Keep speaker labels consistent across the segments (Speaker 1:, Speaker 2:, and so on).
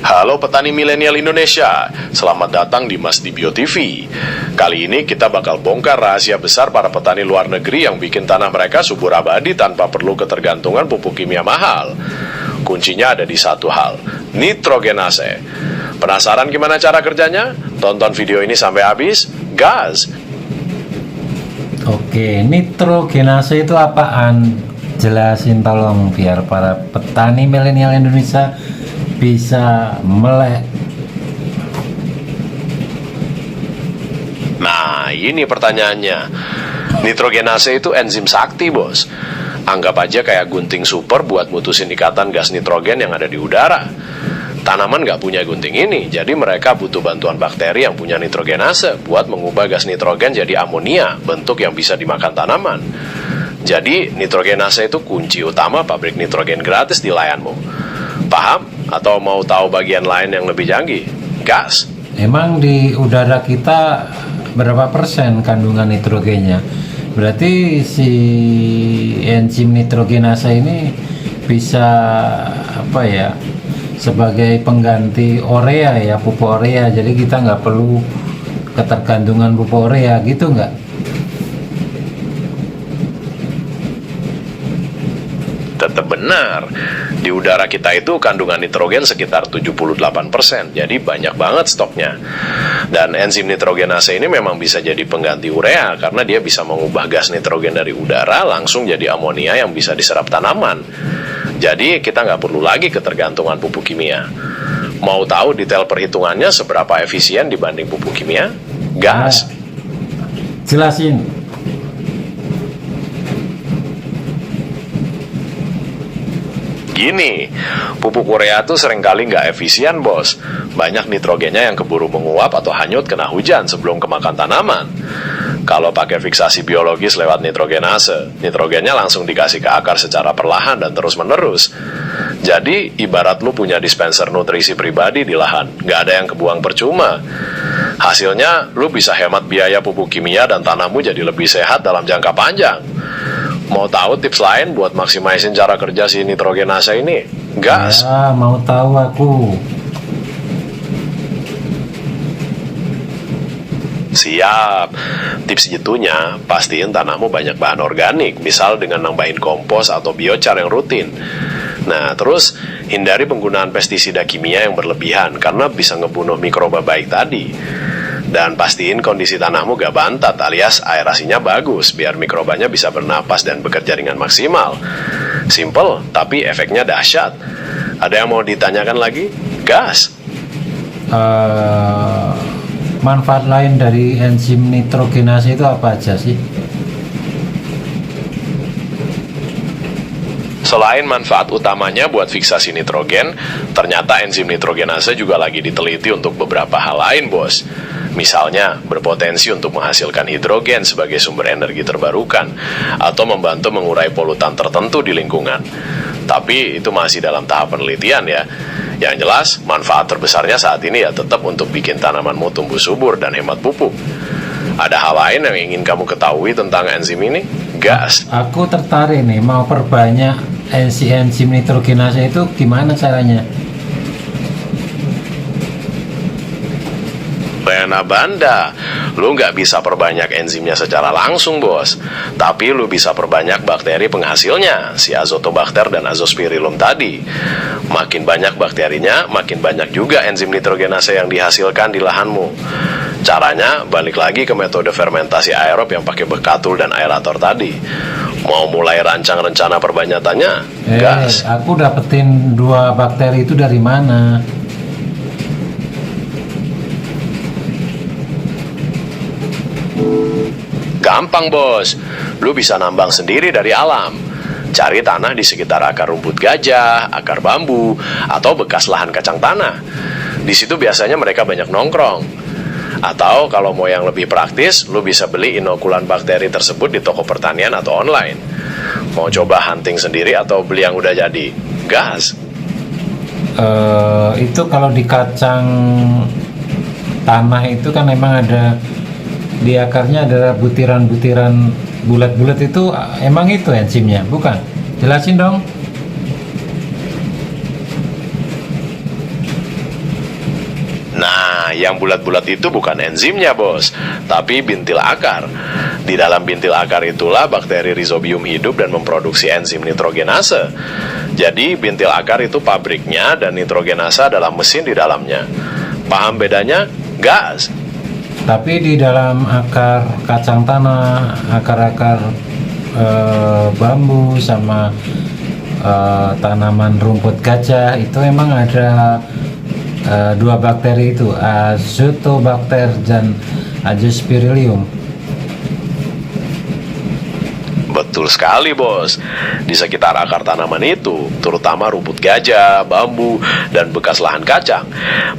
Speaker 1: Halo petani milenial Indonesia, selamat datang di Mas Dibio TV. Kali ini kita bakal bongkar rahasia besar para petani luar negeri yang bikin tanah mereka subur abadi tanpa perlu ketergantungan pupuk kimia mahal. Kuncinya ada di satu hal, nitrogenase. Penasaran gimana cara kerjanya? Tonton video ini sampai habis, gas!
Speaker 2: Oke, nitrogenase itu apaan? Jelasin tolong biar para petani milenial Indonesia bisa melek.
Speaker 1: Nah, ini pertanyaannya. Nitrogenase itu enzim sakti, bos. Anggap aja kayak gunting super buat mutusin ikatan gas nitrogen yang ada di udara. Tanaman nggak punya gunting ini, jadi mereka butuh bantuan bakteri yang punya nitrogenase buat mengubah gas nitrogen jadi amonia, bentuk yang bisa dimakan tanaman. Jadi, nitrogenase itu kunci utama pabrik nitrogen gratis di layarmu. Paham? Atau mau tahu bagian lain yang lebih canggih? Gas!
Speaker 2: Emang di udara kita berapa persen kandungan nitrogennya? Berarti si enzim nitrogenase ini bisa apa ya? Sebagai pengganti urea ya, pupuk urea. Jadi kita nggak perlu ketergantungan pupuk urea gitu nggak?
Speaker 1: Tetap benar, di udara kita itu kandungan nitrogen sekitar 78%, jadi banyak banget stoknya. Dan enzim nitrogenase ini memang bisa jadi pengganti urea karena dia bisa mengubah gas nitrogen dari udara langsung jadi amonia yang bisa diserap tanaman. Jadi kita nggak perlu lagi ketergantungan pupuk kimia. Mau tahu detail perhitungannya seberapa efisien dibanding pupuk kimia? Gas!
Speaker 2: Jelasin.
Speaker 1: Gini, pupuk urea tuh seringkali nggak efisien, bos. Banyak nitrogennya yang keburu menguap atau hanyut kena hujan sebelum kemakan tanaman. Kalau pakai fiksasi biologis lewat nitrogenase, nitrogennya langsung dikasih ke akar secara perlahan dan terus-menerus. Jadi, ibarat lu punya dispenser nutrisi pribadi di lahan, nggak ada yang kebuang percuma. Hasilnya, lu bisa hemat biaya pupuk kimia dan tanahmu jadi lebih sehat dalam jangka panjang. Mau tahu tips lain buat maksimasin cara kerja si nitrogenase ini? Gas!
Speaker 2: Ya, mau tahu aku.
Speaker 1: Siap. Tips gitunya, pastiin tanahmu banyak bahan organik, misal dengan nambahin kompos atau biochar yang rutin. Nah, terus hindari penggunaan pestisida kimia yang berlebihan karena bisa ngebunuh mikroba baik tadi. Dan pastiin kondisi tanahmu gak bantat alias aerasinya bagus biar mikrobanya bisa bernapas dan bekerja dengan maksimal. Simple, tapi efeknya dahsyat. Ada yang mau ditanyakan lagi? Gas!
Speaker 2: Manfaat lain dari enzim nitrogenase itu apa aja sih?
Speaker 1: Selain manfaat utamanya buat fiksasi nitrogen, ternyata enzim nitrogenase juga lagi diteliti untuk beberapa hal lain, bos. Misalnya, berpotensi untuk menghasilkan hidrogen sebagai sumber energi terbarukan, atau membantu mengurai polutan tertentu di lingkungan. Tapi itu masih dalam tahap penelitian ya. Yang jelas, manfaat terbesarnya saat ini ya tetap untuk bikin tanamanmu tumbuh subur dan hemat pupuk. Ada hal lain yang ingin kamu ketahui tentang enzim ini? Gas!
Speaker 2: Aku tertarik nih, mau perbanyak enzim nitrogenase itu gimana caranya?
Speaker 1: Bana banda, lu nggak bisa perbanyak enzimnya secara langsung, bos. Tapi lu bisa perbanyak bakteri penghasilnya, si azotobakter dan azospirillum tadi. Makin banyak bakterinya, makin banyak juga enzim nitrogenase yang dihasilkan di lahanmu. Caranya balik lagi ke metode fermentasi aerob yang pakai bekatul dan aerator tadi. Mau mulai rancang rencana perbanyakannya? Gas.
Speaker 2: Aku dapetin 2 bakteri itu dari mana?
Speaker 1: Gampang, bos. Lu bisa nambang sendiri dari alam. Cari tanah di sekitar akar rumput gajah, akar bambu, atau bekas lahan kacang tanah. Di situ biasanya mereka banyak nongkrong. Atau kalau mau yang lebih praktis, lu bisa beli inokulan bakteri tersebut di toko pertanian atau online. Mau coba hunting sendiri atau beli yang udah jadi? Gas!
Speaker 2: Itu kalau di kacang tanah itu kan emang ada di akarnya ada butiran-butiran bulat-bulat, itu emang itu enzimnya, bukan? Jelasin dong.
Speaker 1: yang bulat-bulat itu bukan enzimnya, bos, tapi bintil akar. Di dalam bintil akar itulah bakteri Rhizobium hidup dan memproduksi enzim nitrogenase. Jadi bintil akar itu pabriknya dan nitrogenase adalah mesin di dalamnya. Paham bedanya? Gas.
Speaker 2: Tapi di dalam akar kacang tanah, akar-akar bambu sama tanaman rumput gajah itu emang ada dua bakteri itu, Azotobacter dan Azospirillum.
Speaker 1: Betul sekali, bos. Di sekitar akar tanaman itu, terutama rumput gajah, bambu, dan bekas lahan kacang,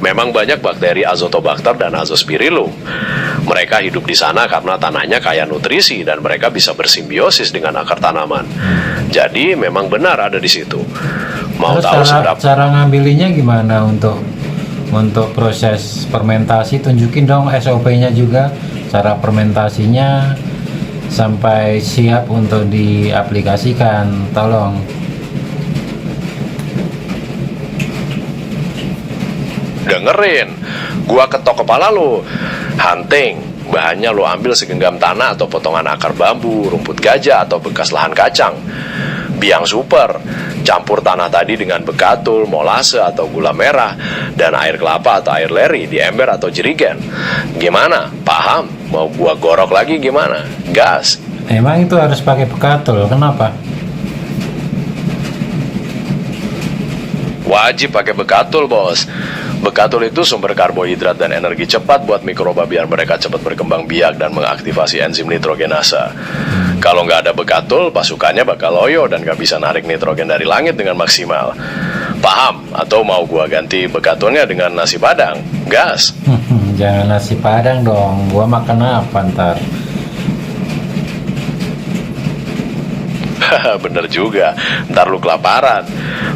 Speaker 1: memang banyak bakteri Azotobacter dan Azospirillum. Mereka hidup di sana karena tanahnya kaya nutrisi dan mereka bisa bersimbiosis dengan akar tanaman. Jadi memang benar ada di situ. Mau
Speaker 2: Terus
Speaker 1: tahu seberapa?
Speaker 2: cara ngambilinya gimana untuk proses fermentasi? Tunjukin dong SOP-nya juga, cara fermentasinya sampai siap untuk diaplikasikan, tolong.
Speaker 1: Dengerin, gua ketok kepala lo. Hunting, bahannya lo ambil segenggam tanah atau potongan akar bambu, rumput gajah atau bekas lahan kacang. Biang super, campur tanah tadi dengan bekatul, molase atau gula merah, dan air kelapa atau air leri di ember atau jerigen. Gimana? Paham? Mau gua gorok lagi gimana? Gas.
Speaker 2: Emang itu harus pakai bekatul, kenapa?
Speaker 1: Wajib pakai bekatul, bos. Bekatul itu sumber karbohidrat dan energi cepat buat mikroba biar mereka cepat berkembang biak dan mengaktifasi enzim nitrogenase. Kalau nggak ada bekatul, pasukannya bakal loyo dan nggak bisa narik nitrogen dari langit dengan maksimal. Paham? Atau mau gua ganti bekatulnya dengan nasi padang? Gas.
Speaker 2: Jangan nasi padang dong, gua makan apa ntar?
Speaker 1: Bener juga, ntar lu kelaparan.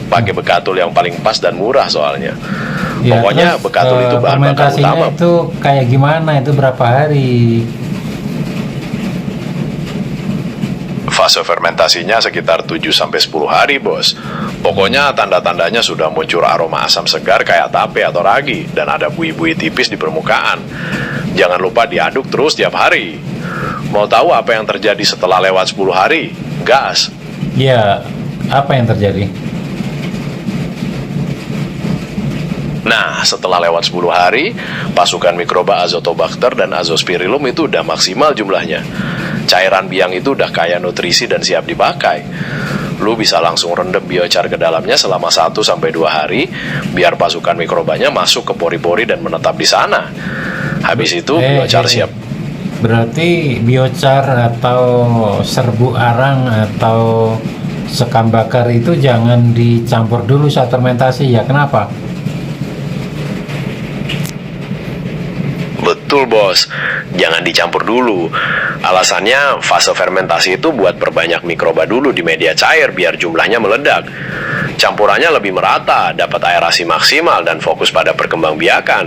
Speaker 1: Pakai bekatul yang paling pas dan murah soalnya.
Speaker 2: Ya,
Speaker 1: Pokoknya
Speaker 2: terus,
Speaker 1: bekatul itu bahan bakar
Speaker 2: fermentasinya
Speaker 1: utama.
Speaker 2: itu kayak gimana? Itu berapa hari?
Speaker 1: Fase fermentasinya sekitar 7-10 hari, bos. Pokoknya tanda-tandanya sudah muncul aroma asam segar kayak tape atau ragi dan ada buih-buih tipis di permukaan. Jangan lupa diaduk terus tiap hari. Mau tahu apa yang terjadi setelah lewat 10 hari? Gas.
Speaker 2: Ya, apa yang terjadi?
Speaker 1: Nah, setelah lewat 10 hari, pasukan mikroba Azotobacter dan Azospirillum itu udah maksimal jumlahnya. Cairan biang itu udah kaya nutrisi dan siap dipakai. Lu bisa langsung rendam biochar ke dalamnya selama 1-2 hari, biar pasukan mikrobanya masuk ke pori-pori dan menetap di sana. Habis itu biochar siap.
Speaker 2: Berarti biochar atau serbuk arang atau sekam bakar itu jangan dicampur dulu saat fermentasi ya, kenapa?
Speaker 1: Betul, bos, jangan dicampur dulu. Alasannya fase fermentasi itu buat perbanyak mikroba dulu di media cair biar jumlahnya meledak. Campurannya lebih merata, dapat aerasi maksimal dan fokus pada perkembangbiakan.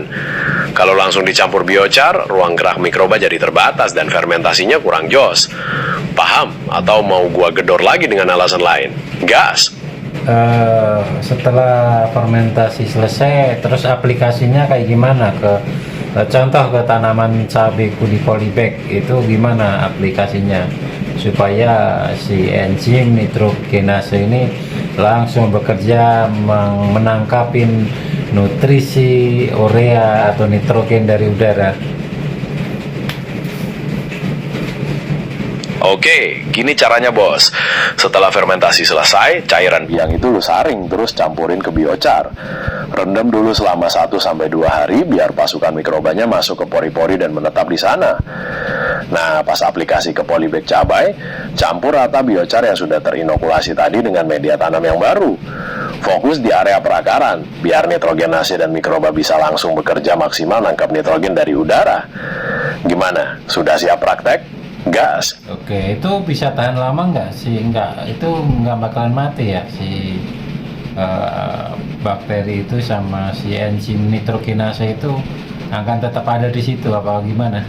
Speaker 1: Kalau langsung dicampur biochar, ruang gerak mikroba jadi terbatas dan fermentasinya kurang jos. Paham? Atau mau gua gedor lagi dengan alasan lain? Gas.
Speaker 2: Setelah fermentasi selesai, terus aplikasinya kayak gimana contoh ke tanaman cabai kudi polybag itu gimana aplikasinya supaya si enzim nitrogenase ini langsung bekerja menangkapin nutrisi urea atau nitrogen dari udara.
Speaker 1: Oke, gini caranya, bos. Setelah fermentasi selesai, cairan biang itu lu saring terus campurin ke biochar. Rendam dulu selama 1-2 hari biar pasukan mikrobanya masuk ke pori-pori dan menetap di sana. Nah, pas aplikasi ke polybag cabai, campur rata biochar yang sudah terinokulasi tadi dengan media tanam yang baru. Fokus di area perakaran, biar nitrogenase dan mikroba bisa langsung bekerja maksimal nangkap nitrogen dari udara. Gimana? Sudah siap praktek? Gas.
Speaker 2: Oke, itu bisa tahan lama nggak sih? Itu nggak bakalan mati ya si bakteri itu sama si enzim nitrogenase itu akan tetap ada di situ apa gimana?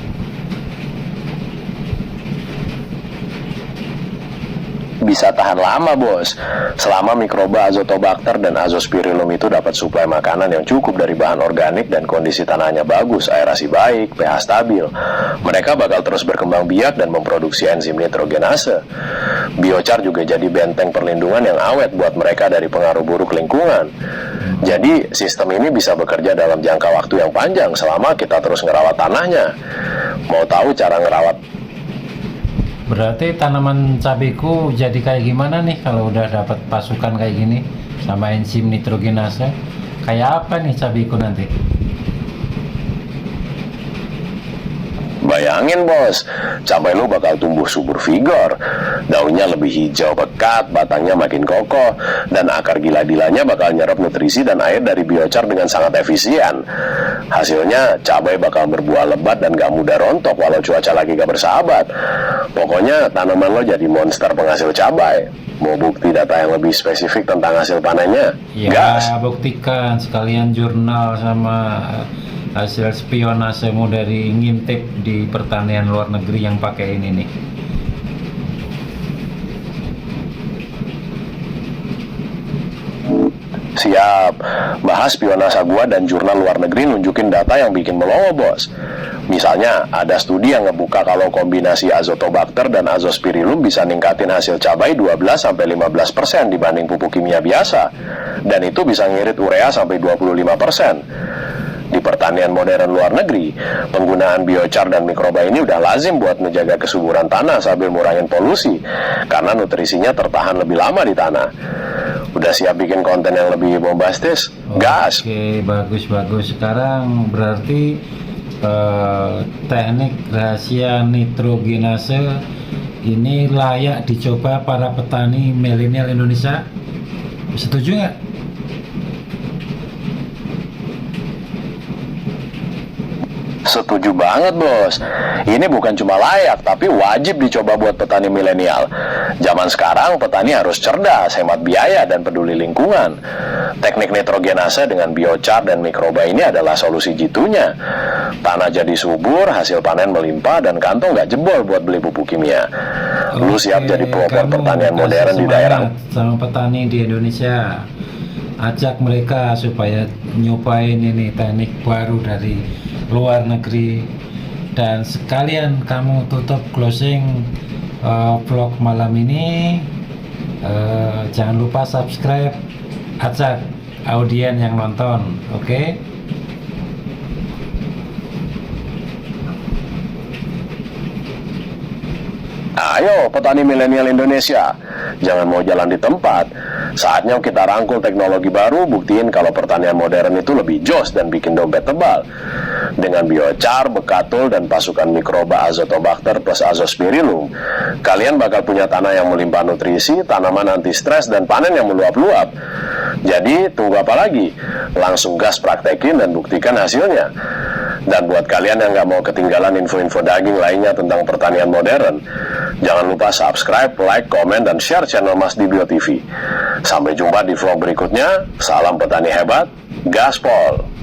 Speaker 1: bisa tahan lama, bos. Selama mikroba Azotobacter dan Azospirillum itu dapat suplai makanan yang cukup dari bahan organik dan kondisi tanahnya bagus, aerasi baik, pH stabil, mereka bakal terus berkembang biak dan memproduksi enzim nitrogenase. Biochar juga jadi benteng perlindungan yang awet buat mereka dari pengaruh buruk lingkungan. Jadi sistem ini bisa bekerja dalam jangka waktu yang panjang selama kita terus ngerawat tanahnya. Mau tahu cara ngerawat?
Speaker 2: Berarti tanaman cabeku jadi kayak gimana nih kalau udah dapat pasukan kayak gini sama enzim nitrogenase? Kayak apa nih cabeku nanti?
Speaker 1: Bayangin, bos, cabai lu bakal tumbuh subur vigor, daunnya lebih hijau pekat, batangnya makin kokoh, dan akar gila-gilanya bakal nyerap nutrisi dan air dari biochar dengan sangat efisien. Hasilnya, cabai bakal berbuah lebat dan gak mudah rontok walau cuaca lagi gak bersahabat. Pokoknya tanaman lo jadi monster penghasil cabai. Mau bukti data yang lebih spesifik tentang hasil panennya?
Speaker 2: Ya,
Speaker 1: Gas!
Speaker 2: buktikan sekalian jurnal sama hasil spionasemu dari ngintip di pertanian luar negeri yang pakai ini nih.
Speaker 1: Siap, bahas spionase gua dan jurnal luar negeri nunjukin data yang bikin melongo, bos. Misalnya, ada studi yang ngebuka kalau kombinasi Azotobacter dan Azospirillum bisa ningkatin hasil cabai 12-15% dibanding pupuk kimia biasa. Dan itu bisa ngirit urea sampai 25%. Di pertanian modern luar negeri, penggunaan biochar dan mikroba ini udah lazim buat menjaga kesuburan tanah sambil ngurangin polusi, karena nutrisinya tertahan lebih lama di tanah. Udah siap bikin konten yang lebih bombastis? Gas!
Speaker 2: Oke, bagus. Sekarang berarti teknik rahasia nitrogenase ini layak dicoba para petani milenial Indonesia. Setuju nggak?
Speaker 1: Setuju banget, bos. Ini bukan cuma layak, tapi wajib dicoba buat petani milenial. Zaman sekarang, petani harus cerdas, hemat biaya, dan peduli lingkungan. Teknik nitrogenase dengan biochar dan mikroba ini adalah solusi jitunya. Tanah jadi subur, hasil panen melimpah, dan kantong nggak jebol buat beli pupuk kimia. Lu siap jadi pelopor pertanian modern di daerah?
Speaker 2: Sama petani di Indonesia, ajak mereka supaya nyobain ini teknik baru dari luar negeri. Dan sekalian kamu tutup closing vlog malam ini, jangan lupa subscribe, ajak audien yang nonton, oke?
Speaker 1: Ayo petani milenial Indonesia, jangan mau jalan di tempat. Saatnya kita rangkul teknologi baru, buktiin kalau pertanian modern itu lebih jos dan bikin dompet tebal. Dengan biochar, bekatul, dan pasukan mikroba Azotobacter plus Azospirillum, kalian bakal punya tanah yang melimpah nutrisi, tanaman anti stres, dan panen yang meluap-luap. Jadi, tunggu apa lagi? Langsung gas praktekin dan buktikan hasilnya. Dan buat kalian yang nggak mau ketinggalan info-info daging lainnya tentang pertanian modern, jangan lupa subscribe, like, komen, dan share channel Mas Dibio TV. Sampai jumpa di vlog berikutnya. Salam petani hebat, gaspol!